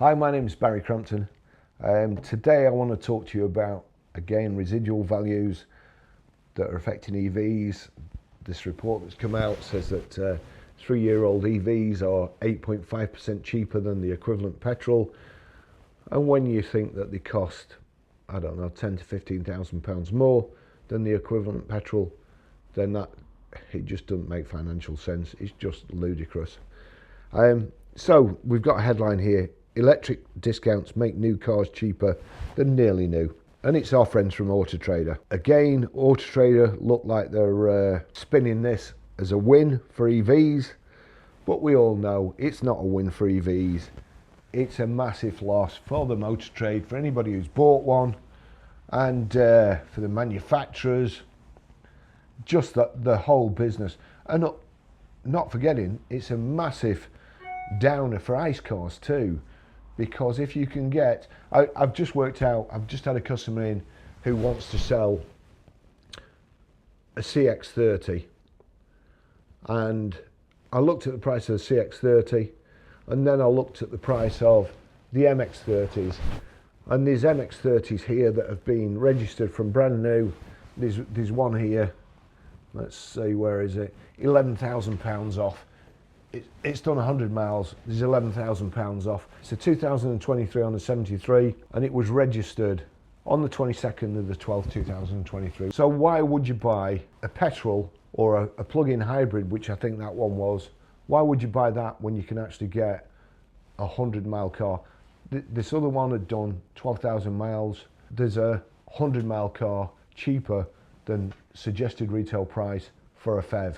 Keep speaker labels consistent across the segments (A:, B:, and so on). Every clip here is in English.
A: Hi, my name is Barry Crampton. Today I want to talk to you about, again, residual values that are affecting EVs. This report that's come out says that 3-year-old EVs are 8.5% cheaper than the equivalent petrol. And when you think that they cost, I don't know, 10 to 15,000 pounds more than the equivalent petrol, then it just doesn't make financial sense. It's just ludicrous. So we've got a headline here: electric discounts make new cars cheaper than nearly new. And it's our friends from Auto Trader. Again, Auto Trader look like they're spinning this as a win for EVs, but we all know it's not a win for EVs. It's a massive loss for the motor trade, for anybody who's bought one, and for the manufacturers, just the whole business. And not forgetting, it's a massive downer for ICE cars too, because if you can get, I've just worked out, I've just had a customer in who wants to sell a CX-30, and I looked at the price of the CX-30, and then I looked at the price of the MX-30s, and there's MX-30s here that have been registered from brand new. There's one here, let's see, where is it, £11,000 off. It's done 100 miles, there's £11,000 off. It's a 2023 on the 73, and it was registered on the 22nd of the 12th, 2023. So why would you buy a petrol or a plug-in hybrid, which I think that one was? Why would you buy that when you can actually get a 100-mile car? This other one had done 12,000 miles. There's a 100-mile car cheaper than suggested retail price for a PHEV.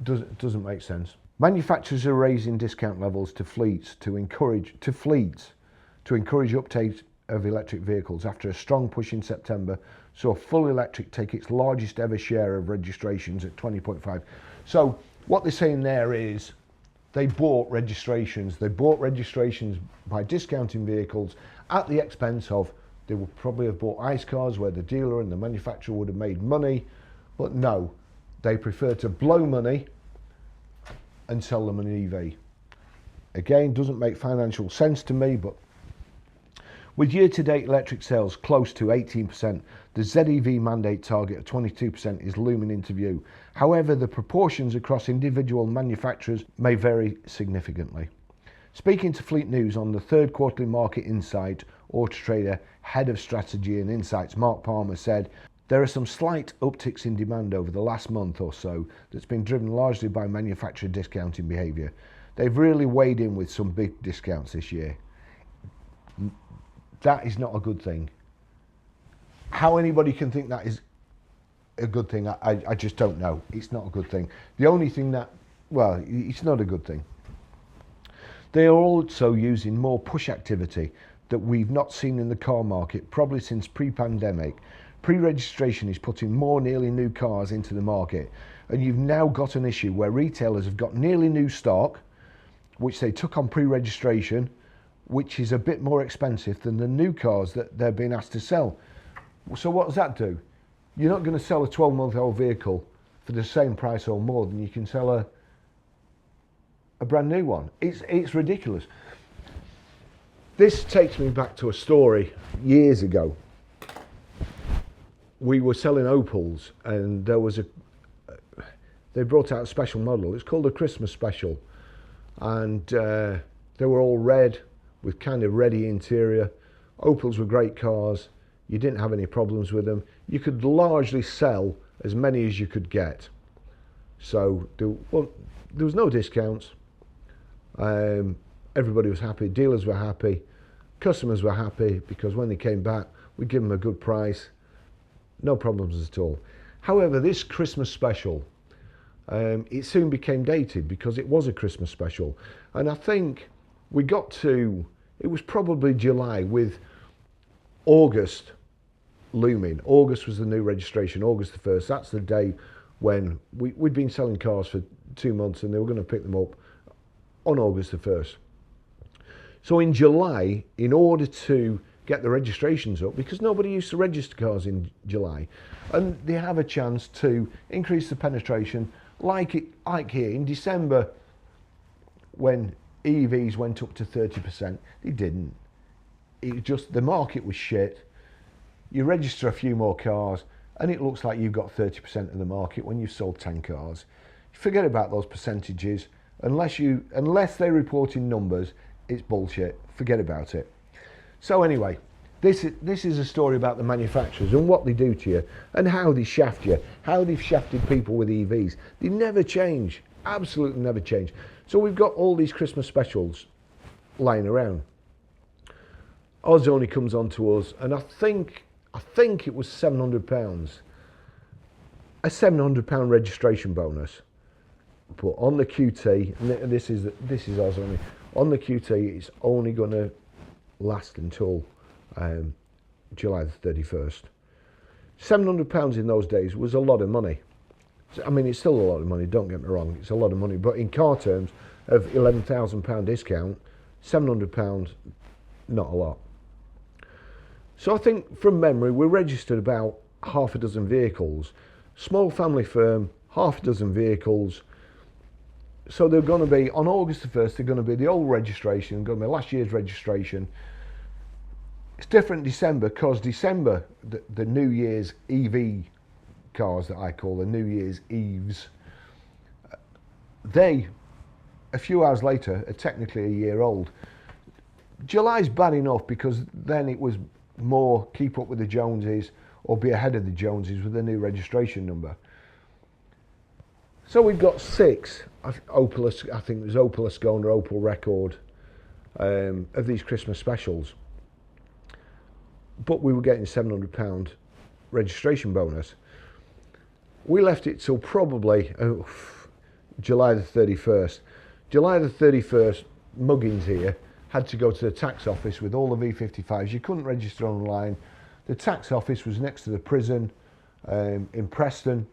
A: Doesn't make sense. Manufacturers are raising discount levels to fleets to encourage uptake of electric vehicles after a strong push in September saw full electric take its largest ever share of registrations at 20.5. So what they're saying there is they bought registrations. They bought registrations by discounting vehicles at the expense of, they would probably have bought ICE cars where the dealer and the manufacturer would have made money, but no. They prefer to blow money and sell them an EV. Again, doesn't make financial sense to me, but with year-to-date electric sales close to 18%, the ZEV mandate target of 22% is looming into view. However, the proportions across individual manufacturers may vary significantly. Speaking to Fleet News on the third quarterly market insight, Auto Trader Head of Strategy and Insights Mark Palmer said, "There are some slight upticks in demand over the last month or so that's been driven largely by manufacturer discounting behaviour. They've really weighed in with some big discounts this year." That is not a good thing. How anybody can think that is a good thing, I just don't know. It's not a good thing. The only thing that, well, it's not a good thing. They are also using more push activity that we've not seen in the car market probably since pre-pandemic. Pre-registration is putting more nearly new cars into the market, and you've now got an issue where retailers have got nearly new stock, which they took on pre-registration, which is a bit more expensive than the new cars that they're being asked to sell. So what does that do? You're not going to sell a 12-month-old vehicle for the same price or more than you can sell a brand new one. It's ridiculous. This takes me back to a story years ago. We were selling Opels, and they brought out a special model. It's called a Christmas special, and they were all red with kind of reddy interior. Opels were great cars. You didn't have any problems with them. You could largely sell as many as you could get. So there was no discounts. Everybody was happy. Dealers were happy. Customers were happy because when they came back, we give them a good price. No problems at all. However, this Christmas special, it soon became dated because it was a Christmas special. And I think we got to, it was probably July with August looming. August was the new registration, August the 1st. That's the day when we'd been selling cars for 2 months and they were going to pick them up on August the 1st. So in July, in order to get the registrations up, because nobody used to register cars in July, and they have a chance to increase the penetration, like here in December, when EVs went up to 30%. They didn't. It just, the market was shit. You register a few more cars and it looks like you've got 30% of the market when you've sold 10 cars. Forget about those percentages. Unless they report in numbers, it's bullshit. Forget about it. So anyway, this is a story about the manufacturers and what they do to you and how they shaft you, how they've shafted people with EVs. They never change, absolutely never change. So we've got all these Christmas specials lying around. Oz only comes on to us, and I think it was £700, a £700 registration bonus. But on the QT, and this is Oz only. On the QT, it's only going to last until July the 31st. £700 in those days was a lot of money. I mean, it's still a lot of money, don't get me wrong, it's a lot of money, but in car terms of £11,000 discount, £700, not a lot. So I think from memory, we registered about half a dozen vehicles. Small family firm, half a dozen vehicles. So they're going to be, on August the 1st, they're going to be the old registration, going to be last year's registration. It's different December, because December, the New Year's EV cars that I call the New Year's Eves, they, a few hours later, are technically a year old. July's bad enough because then it was more keep up with the Joneses or be ahead of the Joneses with a new registration number. So we've got 6 Opel, I think there's Opel Ascona, Opel Record, of these Christmas specials. But we were getting £700 registration bonus. We left it till probably July the 31st. July the 31st, Muggins here had to go to the tax office with all the V55s. You couldn't register online. The tax office was next to the prison in Preston.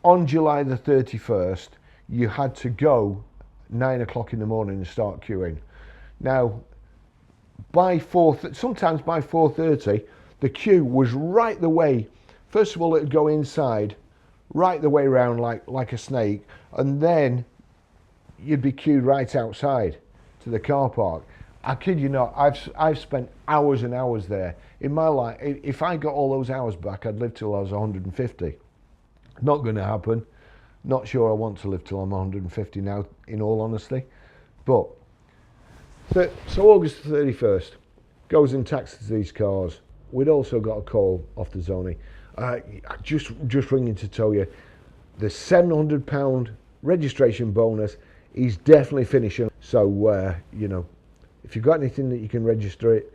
A: On July the 31st, you had to go 9 o'clock in the morning and start queuing. Now, sometimes by 4:30, the queue was right the way. First of all, it'd go inside, right the way around like a snake, and then you'd be queued right outside to the car park. I kid you not, I've spent hours and hours there. In my life, if I got all those hours back, I'd live till I was 150. Not going to happen. Not sure I want to live till I'm 150 now, in all honesty. But, so August the 31st, goes and taxes these cars. We'd also got a call off the zoning. Just ringing to tell you, the £700 registration bonus is definitely finishing. So, you know, if you've got anything that you can register it,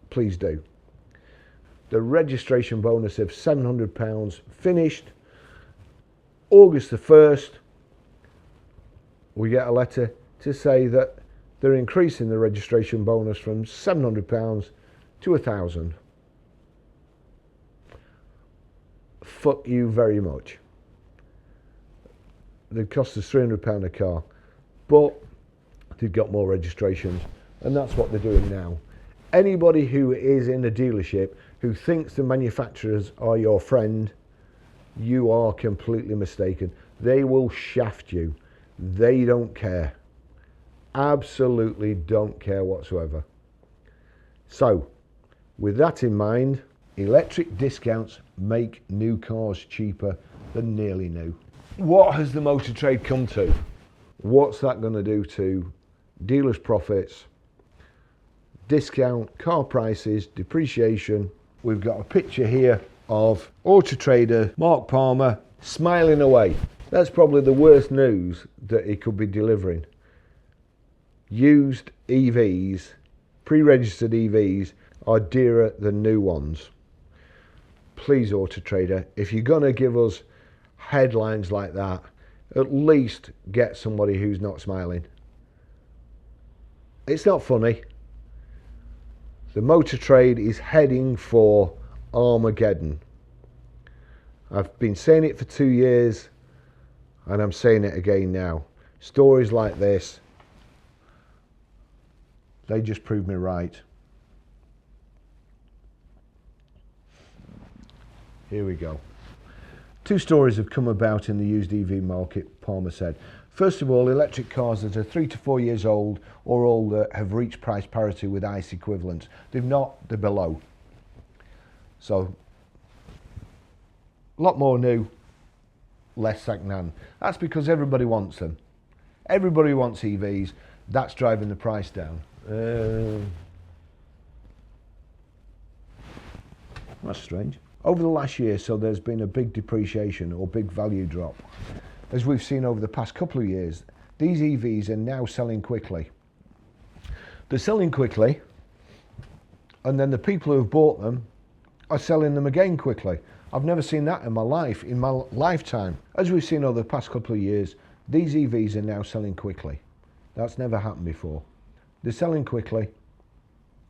A: please do. The registration bonus of £700 finished. August the 1st, we get a letter to say that they're increasing the registration bonus from £700 to £1,000. Fuck you very much. They cost us £300 a car, but they've got more registrations, and that's what they're doing now. Anybody who is in a dealership who thinks the manufacturers are your friend, you are completely mistaken. They will shaft you. They don't care. Absolutely don't care whatsoever. So, with that in mind, electric discounts make new cars cheaper than nearly new. What has the motor trade come to? What's that going to do to dealers' profits, discount, car prices, depreciation? We've got a picture here of Auto Trader Mark Palmer smiling away. That's probably the worst news that he could be delivering. Used EVs, pre-registered EVs, are dearer than new ones. Please, Auto Trader, if you're going to give us headlines like that, at least get somebody who's not smiling. It's not funny. The motor trade is heading for Armageddon. I've been saying it for 2 years, and I'm saying it again now. Stories like this, they just prove me right. Here we go. 2 stories have come about in the used EV market, Palmer said. First of all, electric cars that are 3 to 4 years old or older have reached price parity with ICE equivalents. They've not, they're below. So, a lot more new, less second-hand. That's because everybody wants them. Everybody wants EVs. That's driving the price down. That's strange. Over the last year, so there's been a big depreciation or big value drop. As we've seen over the past couple of years, these EVs are now selling quickly. They're selling quickly, and then the people who have bought them are selling them again quickly. I've never seen that in my life, in my lifetime. As we've seen over the past couple of years, these EVs are now selling quickly. That's never happened before. They're selling quickly,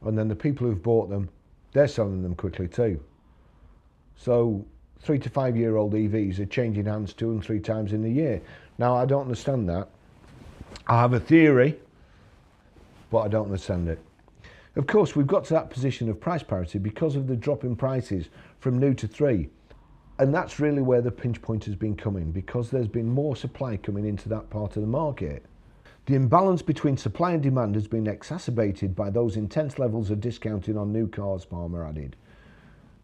A: and then the people who've bought them, they're selling them quickly too. So 3 to 5 year old EVs are changing hands 2 and 3 times in a year. Now, I don't understand that. I have a theory, but I don't understand it. Of course, we've got to that position of price parity because of the drop in prices from new to 3. And that's really where the pinch point has been coming, because there's been more supply coming into that part of the market. The imbalance between supply and demand has been exacerbated by those intense levels of discounting on new cars, Palmer added.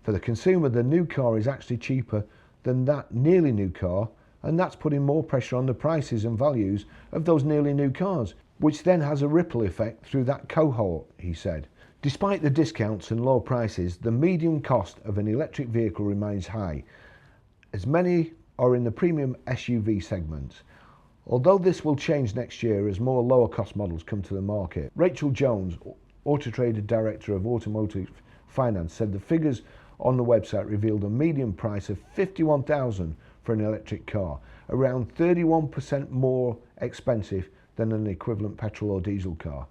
A: For the consumer, the new car is actually cheaper than that nearly new car, and that's putting more pressure on the prices and values of those nearly new cars, which then has a ripple effect through that cohort, he said. Despite the discounts and low prices, the median cost of an electric vehicle remains high, as many are in the premium SUV segments. Although this will change next year as more lower cost models come to the market. Rachel Jones, Auto Trader Director of Automotive Finance, said the figures on the website revealed a median price of $51,000 for an electric car, around 31% more expensive than an equivalent petrol or diesel car.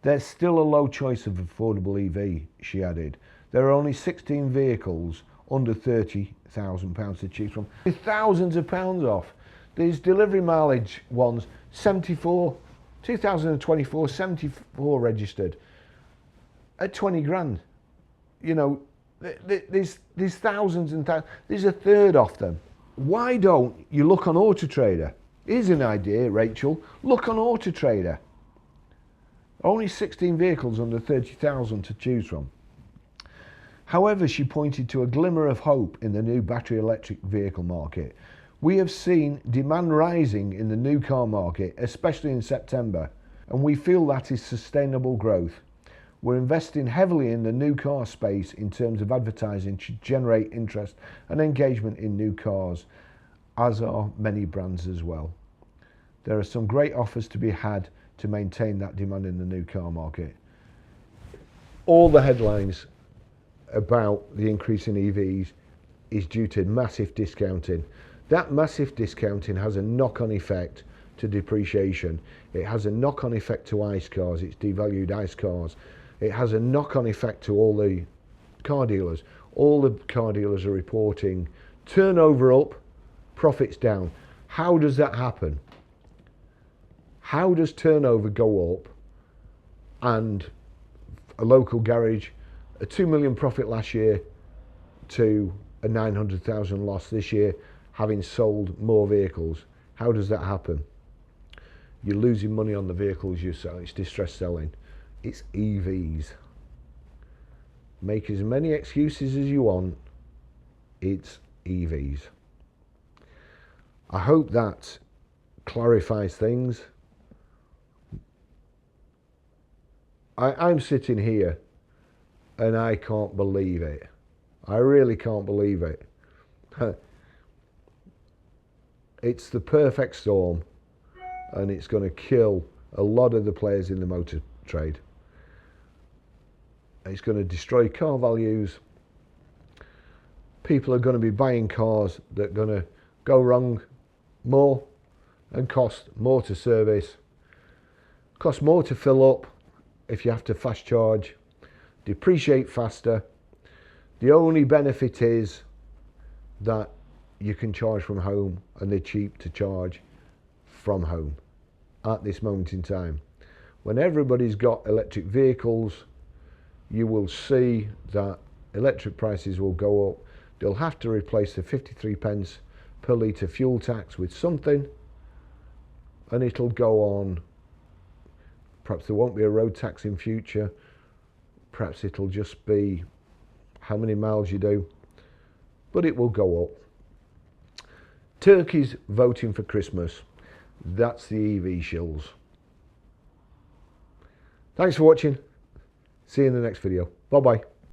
A: There's still a low choice of affordable EV, she added. There are only 16 vehicles under £30,000 to choose from, with thousands of pounds off. These delivery mileage ones, 2024, 74 registered at 20 grand. You know, there's thousands and thousands, there's a third off them. Why don't you look on Auto Trader? Here's an idea, Rachel. Look on Auto Trader. Only 16 vehicles under 30,000 to choose from. However, she pointed to a glimmer of hope in the new battery electric vehicle market. We have seen demand rising in the new car market, especially in September, and we feel that is sustainable growth. We're investing heavily in the new car space in terms of advertising to generate interest and engagement in new cars, as are many brands as well. There are some great offers to be had to maintain that demand in the new car market. All the headlines about the increase in EVs is due to massive discounting. That massive discounting has a knock-on effect to depreciation. It has a knock-on effect to ICE cars. It's devalued ICE cars. It has a knock-on effect to all the car dealers. All the car dealers are reporting turnover up, profits down. How does that happen? How does turnover go up and a local garage, a 2 million profit last year to a 900,000 loss this year, having sold more vehicles? How does that happen? You're losing money on the vehicles you sell. It's distress selling. It's EVs. Make as many excuses as you want. It's EVs. I hope that clarifies things. I'm sitting here and I can't believe it. I really can't believe it. It's the perfect storm, and it's going to kill a lot of the players in the motor trade. It's going to destroy car values. People are going to be buying cars that are going to go wrong more and cost more to service, cost more to fill up if you have to fast charge, depreciate faster. The only benefit is that you can charge from home, and they're cheap to charge from home at this moment in time. When everybody's got electric vehicles, you will see that electric prices will go up. They'll have to replace the 53 pence per litre fuel tax with something, and it'll go on. Perhaps there won't be a road tax in future. Perhaps it'll just be how many miles you do, but it will go up. Turkey's voting for Christmas. That's the EV shills. Thanks for watching. See you in the next video. Bye bye.